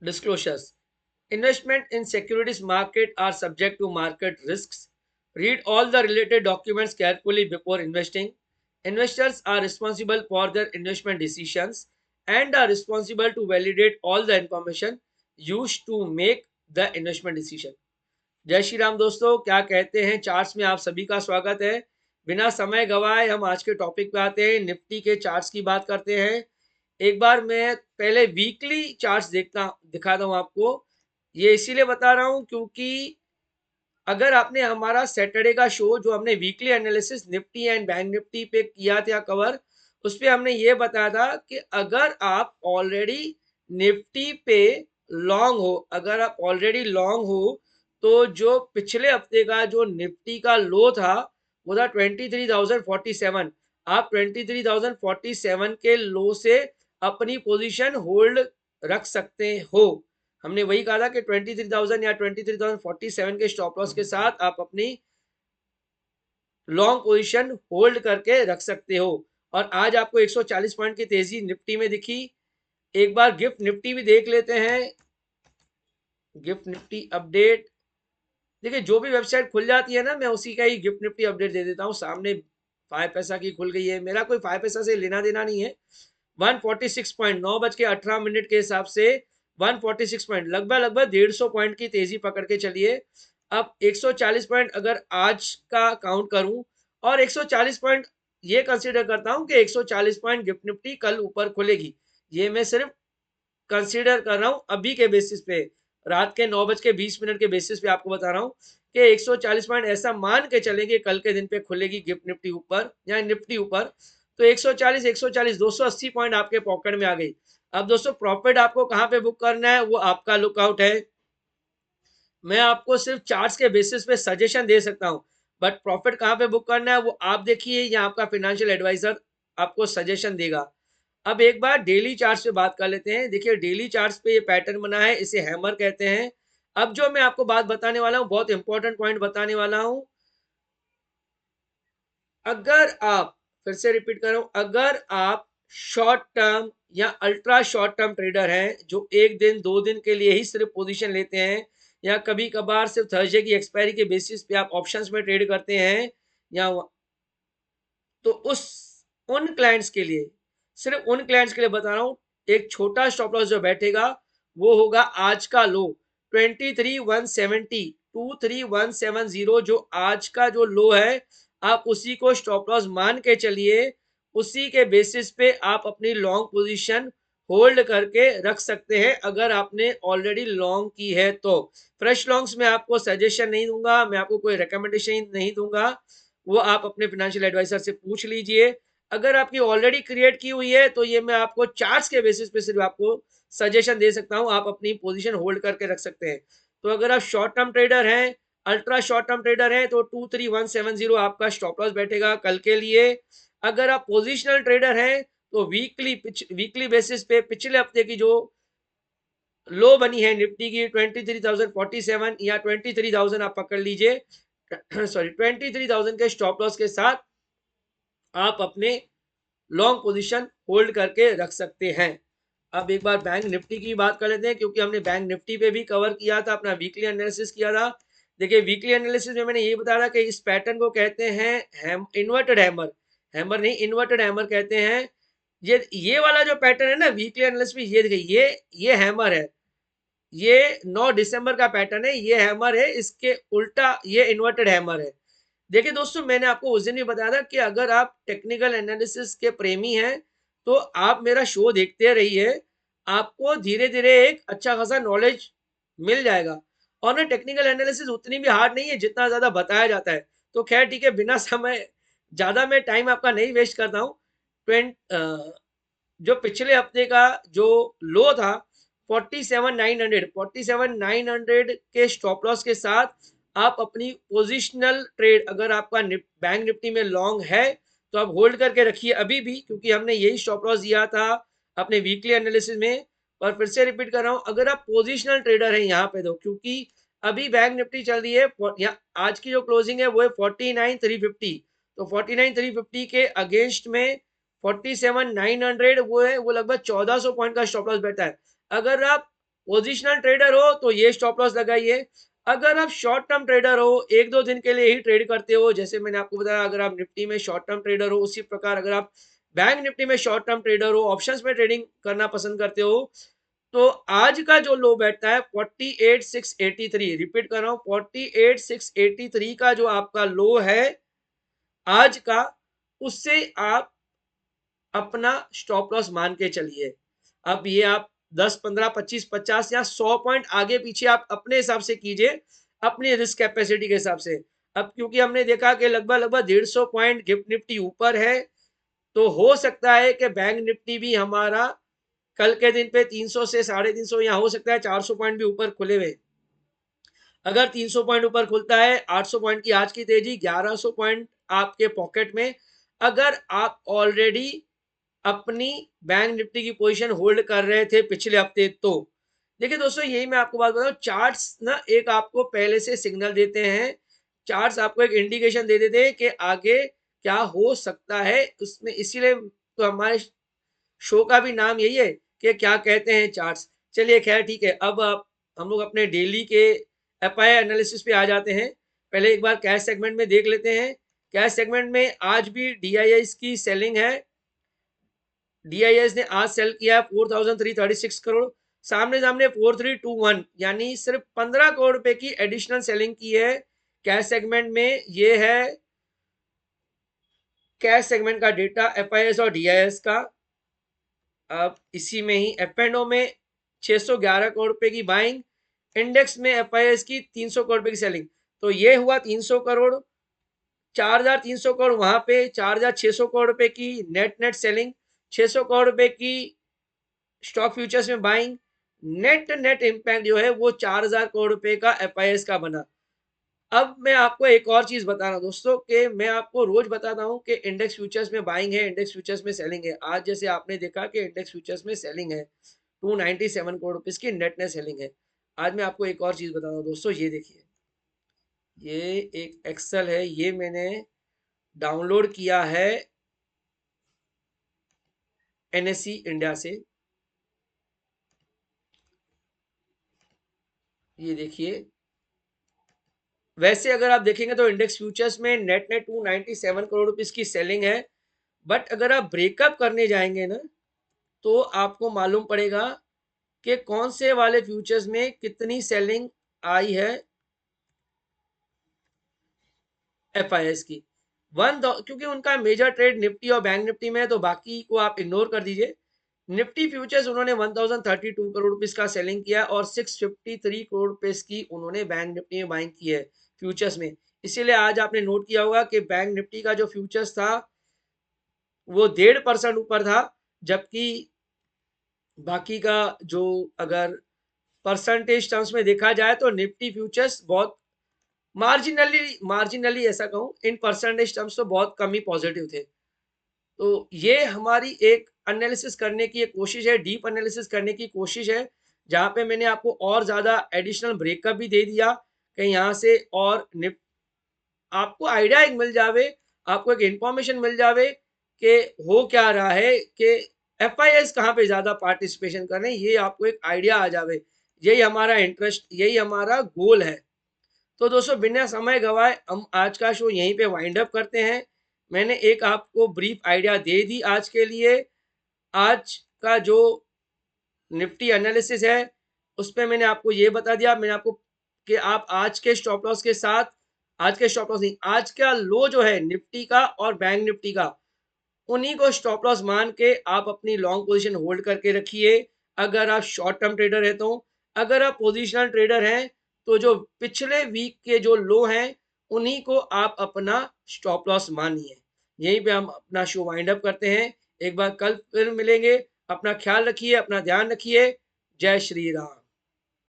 Disclosures. Investment in securities market are subject to market risks. Read all the related documents carefully before investing. Investors are responsible for their investment decisions and are responsible to validate all the information used to make the investment decision. जय श्री राम दोस्तों, क्या कहते हैं charts में आप सभी का स्वागत है। बिना समय गवाए हम आज के टॉपिक पे आते हैं, निफ्टी के चार्ट्स की बात करते हैं। एक बार मैं पहले वीकली चार्ट्स दिखाता हूँ आपको। ये इसीलिए बता रहा हूँ क्योंकि अगर आपने हमारा सैटरडे का शो जो हमने weekly analysis Nifty and bank Nifty पे किया था कवर, उस पे हमने ये बताया था कि अगर आप ऑलरेडी निफ्टी पे लॉन्ग हो, अगर आप ऑलरेडी लॉन्ग हो तो जो पिछले हफ्ते का जो निफ्टी का लो था वो था 23,047। आप 23,047 के लो से अपनी पोजीशन होल्ड रख सकते हो। हमने वही कहा था कि 23,000 या 23,047 के स्टॉप लॉस के साथ आप अपनी लॉन्ग पोजीशन होल्ड करके रख सकते हो। और आज आपको 140 पॉइंट की तेजी निफ्टी में दिखी। एक बार गिफ्ट निफ्टी भी देख लेते हैं। गिफ्ट निफ्टी अपडेट देखिए, जो भी वेबसाइट खुल जाती है ना, मैं उसी का ही गिफ्ट निफ्टी अपडेट दे देता हूँ। सामने 5 पैसा की खुल गई है, मेरा कोई 5 पैसा से लेना देना नहीं है। 146 पॉइंट 9:18 के हिसाब से 146 पॉइंट लगभग 150 पॉइंट की तेजी पकड़ के चलिए। अब 140 पॉइंट अगर आज का काउंट करूं और 140 पॉइंट ये कंसीडर करता हूं कि 140 पॉइंट गिफ्ट निफ्टी कल ऊपर खुलेगी। ये मैं सिर्फ कंसीडर कर रहा हूं अभी के बेसिस पे, रात के 9:20 के बेसिस पे आपको बता रहा हूं कि 140 पॉइंट ऐसा मान के चलेंगे कल के दिन पे खुलेगी गिफ्ट निफ्टी ऊपर या निफ्टी ऊपर, तो 140 280 पॉइंट आपके पॉकेट में आ गई। अब दोस्तों, प्रॉफिट आपको कहां पे बुक करना है वो आपका लुकआउट है। मैं आपको सिर्फ चार्ट्स के बेसिस पे सजेशन दे सकता हूं, बट प्रॉफिट कहां पे बुक करना है वो आप देखिए या आपका फाइनेंशियल एडवाइजर आपको सजेशन देगा। अब एक बार डेली चार्ट्स पे बात कर लेते हैं। देखिए, डेली चार्ट्स पे ये पैटर्न बना है, इसे हैमर कहते हैं। अब जो मैं आपको बात बताने वाला हूं, बहुत इंपॉर्टेंट पॉइंट बताने वाला हूं। अगर आप, फिर से रिपीट कर रहा हूं, अगर आप शॉर्ट टर्म या अल्ट्रा शॉर्ट टर्म ट्रेडर हैं जो एक दिन दो दिन के लिए ही सिर्फ पोजीशन लेते हैं, या कभी कभार सिर्फ थर्सडे की एक्सपायरी के बेसिस पे आप ऑप्शंस में ट्रेड करते हैं, या तो उन क्लाइंट्स के लिए, सिर्फ उन क्लाइंट्स के लिए बता रहा हूं, एक छोटा स्टॉप लॉस जो बैठेगा वो होगा आज का लो 23,170 23,170, जो आज का जो लो है आप उसी को स्टॉप लॉस मान के चलिए। उसी के बेसिस पे आप अपनी लॉन्ग पोजीशन होल्ड करके रख सकते हैं अगर आपने ऑलरेडी लॉन्ग की है तो। फ्रेश लॉन्ग्स में आपको सजेशन नहीं दूंगा, मैं आपको कोई रिकमेंडेशन नहीं दूंगा, वो आप अपने फाइनेंशियल एडवाइजर से पूछ लीजिए। अगर आपकी ऑलरेडी क्रिएट की हुई है तो ये मैं आपको चार्ट्स के बेसिस पे सिर्फ आपको सजेशन दे सकता हूं, आप अपनी पोजीशन होल्ड करके रख सकते हैं। तो अगर आप शॉर्ट टर्म ट्रेडर हैं, अल्ट्रा शॉर्ट टर्म ट्रेडर हैं, तो 23,170 आपका स्टॉप लॉस बैठेगा कल के लिए। अगर आप पोजिशनल ट्रेडर हैं तो वीकली बेसिस पे पिछले हफ्ते की जो लो बनी है निफ्टी की 23,047 या 23,000 आप पकड़ लीजिए, सॉरी 23,000 के स्टॉप लॉस के साथ आप अपने लॉन्ग पोजीशन होल्ड करके रख सकते हैं। अब एक बार बैंक निफ्टी की बात कर लेते हैं, क्योंकि हमने बैंक निफ्टी पे भी कवर किया था, अपना वीकली एनालिसिस किया था। देखिए, वीकली एनालिसिस में मैंने ये बताया था कि इस पैटर्न को कहते हैं इन्वर्टेड हैमर। हैमर नहीं, इन्वर्टेड हैमर कहते हैं। ये वाला जो पैटर्न है ना वीकली एनालिसिस में, ये देखिए, ये हैमर है। ये 9 दिसंबर का पैटर्न है, ये हैमर है, इसके उल्टा ये इन्वर्टेड हैमर है। देखिए दोस्तों, मैंने आपको उस दिन भी बताया था कि अगर आप टेक्निकल एनालिसिस के प्रेमी हैं तो आप मेरा शो देखते रहिए, आपको धीरे धीरे एक अच्छा खासा नॉलेज मिल जाएगा। और ना, टेक्निकल एनालिसिस उतनी भी हार्ड नहीं है जितना ज्यादा बताया जाता है। तो खैर ठीक है, बिना समय ज्यादा मैं टाइम आपका नहीं वेस्ट करता हूँ। जो पिछले हफ्ते का जो लो था 47,900 के स्टॉप लॉस के साथ आप अपनी पोजिशनल ट्रेड, अगर आपका बैंक निफ्टी में लॉन्ग है तो आप होल्ड करके रखिए अभी भी, क्योंकि हमने यही स्टॉप लॉस दिया था अपने वीकली एनालिसिस में। और फिर से रिपीट कर रहा हूं, अगर आप पोजिशनल ट्रेडर हैं यहाँ पे दो, क्योंकि अभी बैंक निफ्टी चल रही है, आज की जो क्लोजिंग है वो है 49,350। तो 49,350 के अगेंस्ट में 47,900 वो है, वो लगभग 1400 पॉइंट का स्टॉप लॉस बैठा है। अगर आप पोजिशनल ट्रेडर हो तो ये स्टॉप लॉस लगाइए। अगर आप शॉर्ट टर्म ट्रेडर हो, 1-2 दिन के लिए ही ट्रेड करते हो, जैसे मैंने आपको बताया, अगर आप निफ्टी में शॉर्ट टर्म ट्रेडर हो, उसी प्रकार अगर आप बैंक निफ्टी में शॉर्ट टर्म ट्रेडर हो, ऑप्शंस में ट्रेडिंग करना पसंद करते हो, तो आज का जो लो बैठता है 48,683, रिपीट कर रहा हूं, 48,683 का जो आपका लो है आज का, उससे आप अपना स्टॉप लॉस मान के चलिए। अब ये आप 10, 15, 25, 50 या 100 पॉइंट आगे पीछे आप अपने हिसाब से कीजिए, अपनी रिस्क कैपेसिटी के हिसाब से। अब क्योंकि हमने देखा कि लगभग 150 पॉइंट गिफ्ट निफ्टी ऊपर है, तो हो सकता है कि बैंक निफ्टी भी हमारा कल के दिन पे 300 से 350 या हो सकता है 400 पॉइंट भी ऊपर खुले हुए। अगर 300 पॉइंट ऊपर खुलता है, 800 पॉइंट की आज की तेजी, 1100 पॉइंट आपके पॉकेट में। अगर आप ऑलरेडी अपनी बैंक निफ्टी की पोजीशन होल्ड कर रहे थे पिछले हफ्ते, तो देखिए दोस्तों, यही मैं आपको बात बताऊं, चार्ट्स ना एक आपको पहले से सिग्नल देते हैं, चार्ट्स आपको एक इंडिकेशन दे देते हैं कि आगे क्या हो सकता है उसमें। इसीलिए तो हमारे शो का भी नाम यही है कि क्या कहते हैं चार्ट्स। चलिए खैर ठीक है, अब आप हम लोग अपने डेली के एफआई एनालिसिस पे आ जाते हैं। पहले एक बार कैश सेगमेंट में देख लेते हैं। कैश सेगमेंट में आज भी डीआईएस की सेलिंग है। डीआईएस ने आज सेल किया 4,336 करोड़, सामने सामने 4,321, यानी सिर्फ 15 करोड़ रुपए की एडिशनल सेलिंग की है कैश सेगमेंट में। ये है कैश सेगमेंट का डेटा एफआईएस और डीआईएस का। अब इसी में ही एफ एंड ओ में 611 करोड़ रुपए की बाइंग, इंडेक्स में एफआईएस की 300 करोड़ रुपए की सेलिंग। तो ये हुआ 300 करोड़, 4,300 करोड़ वहां पे, 4,600 करोड़ रुपए की नेट नेट सेलिंग, 600 करोड़ रुपए की स्टॉक फ्यूचर्स में बाइंग। नेट नेट इंपैक्ट जो है वो 4,000 करोड़ रुपए का एफआईएस का बना। अब मैं आपको एक और चीज बता रहा हूं दोस्तों, कि मैं आपको रोज बताता हूं कि इंडेक्स फ्यूचर्स में बाइंग है, इंडेक्स फ्यूचर्स में सेलिंग है। आज जैसे आपने देखा कि इंडेक्स फ्यूचर्स में सेलिंग है, 297 करोड़ रुपीज की नेट नेट सेलिंग है। आज मैं आपको एक और चीज बता रहा हूँ दोस्तों, ये देखिए, ये एक एक्सेल है, ये मैंने डाउनलोड किया है एनएससी इंडिया से। ये देखिए, वैसे अगर आप देखेंगे तो इंडेक्स फ्यूचर्स में नेट नेट 297 करोड़ रुपीस की सेलिंग है। बट अगर आप ब्रेकअप करने जाएंगे ना, तो आपको मालूम पड़ेगा कि कौन से वाले फ्यूचर्स में कितनी सेलिंग आई है एफआईएस की। क्योंकि उनका मेजर ट्रेड निफ्टी और बैंक निफ्टी में है, तो बाकी को आप इग्नोर कर दीजिए। निफ्टी फ्यूचर्स उन्होंने 1032 करोड़ रुपीस का सेलिंग किया और 653 करोड़ रुपीस की उन्होंने बैंक निफ्टी में बाइंग की है फ्यूचर्स में। इसीलिए आज आपने नोट किया होगा कि बैंक निफ्टी का जो फ्यूचर्स था वो 1.5% ऊपर था, जबकि बाकी का जो अगर परसेंटेज टर्म्स में देखा जाए तो निफ्टी फ्यूचर्स बहुत मार्जिनली ऐसा कहूं, इन परसेंटेज टर्म्स तो बहुत कम ही पॉजिटिव थे। तो ये हमारी एक एनालिसिस करने की एक कोशिश है, डीप एनालिसिस करने की कोशिश है, जहां पे मैंने आपको और ज्यादा एडिशनल ब्रेकअप भी दे दिया कि यहाँ से और आपको आइडिया एक मिल जावे, आपको एक इंफॉर्मेशन मिल जावे कि हो क्या रहा है, कि एफआईएस कहाँ पे ज्यादा पार्टिसिपेशन कर रहे हैं, ये आपको एक आइडिया आ जावे। यही हमारा इंटरेस्ट, यही हमारा गोल है। तो दोस्तों, बिना समय गवाए हम आज का शो यहीं पे वाइंड अप करते हैं। मैंने एक आपको ब्रीफ आइडिया दे दी आज के लिए। आज का जो निफ्टी एनालिसिस है उस पे मैंने आपको ये बता दिया, मैंने आपको कि आप आज के स्टॉप लॉस के साथ, आज के स्टॉप लॉस नहीं, आज का लो जो है निफ्टी का और बैंक निफ्टी का, उन्हीं को स्टॉप लॉस मान के आप अपनी लॉन्ग पोजीशन होल्ड करके रखिए। अगर आप शॉर्ट टर्म ट्रेडर है तो, अगर आप पोजिशनल ट्रेडर हैं तो जो पिछले वीक के जो लो हैं उन्हीं को आप अपना स्टॉप लॉस मानिए। यहीं पे हम अपना शो वाइंड अप करते हैं। एक बार कल फिर मिलेंगे। अपना ख्याल रखिए, अपना ध्यान रखिए। जय श्री राम।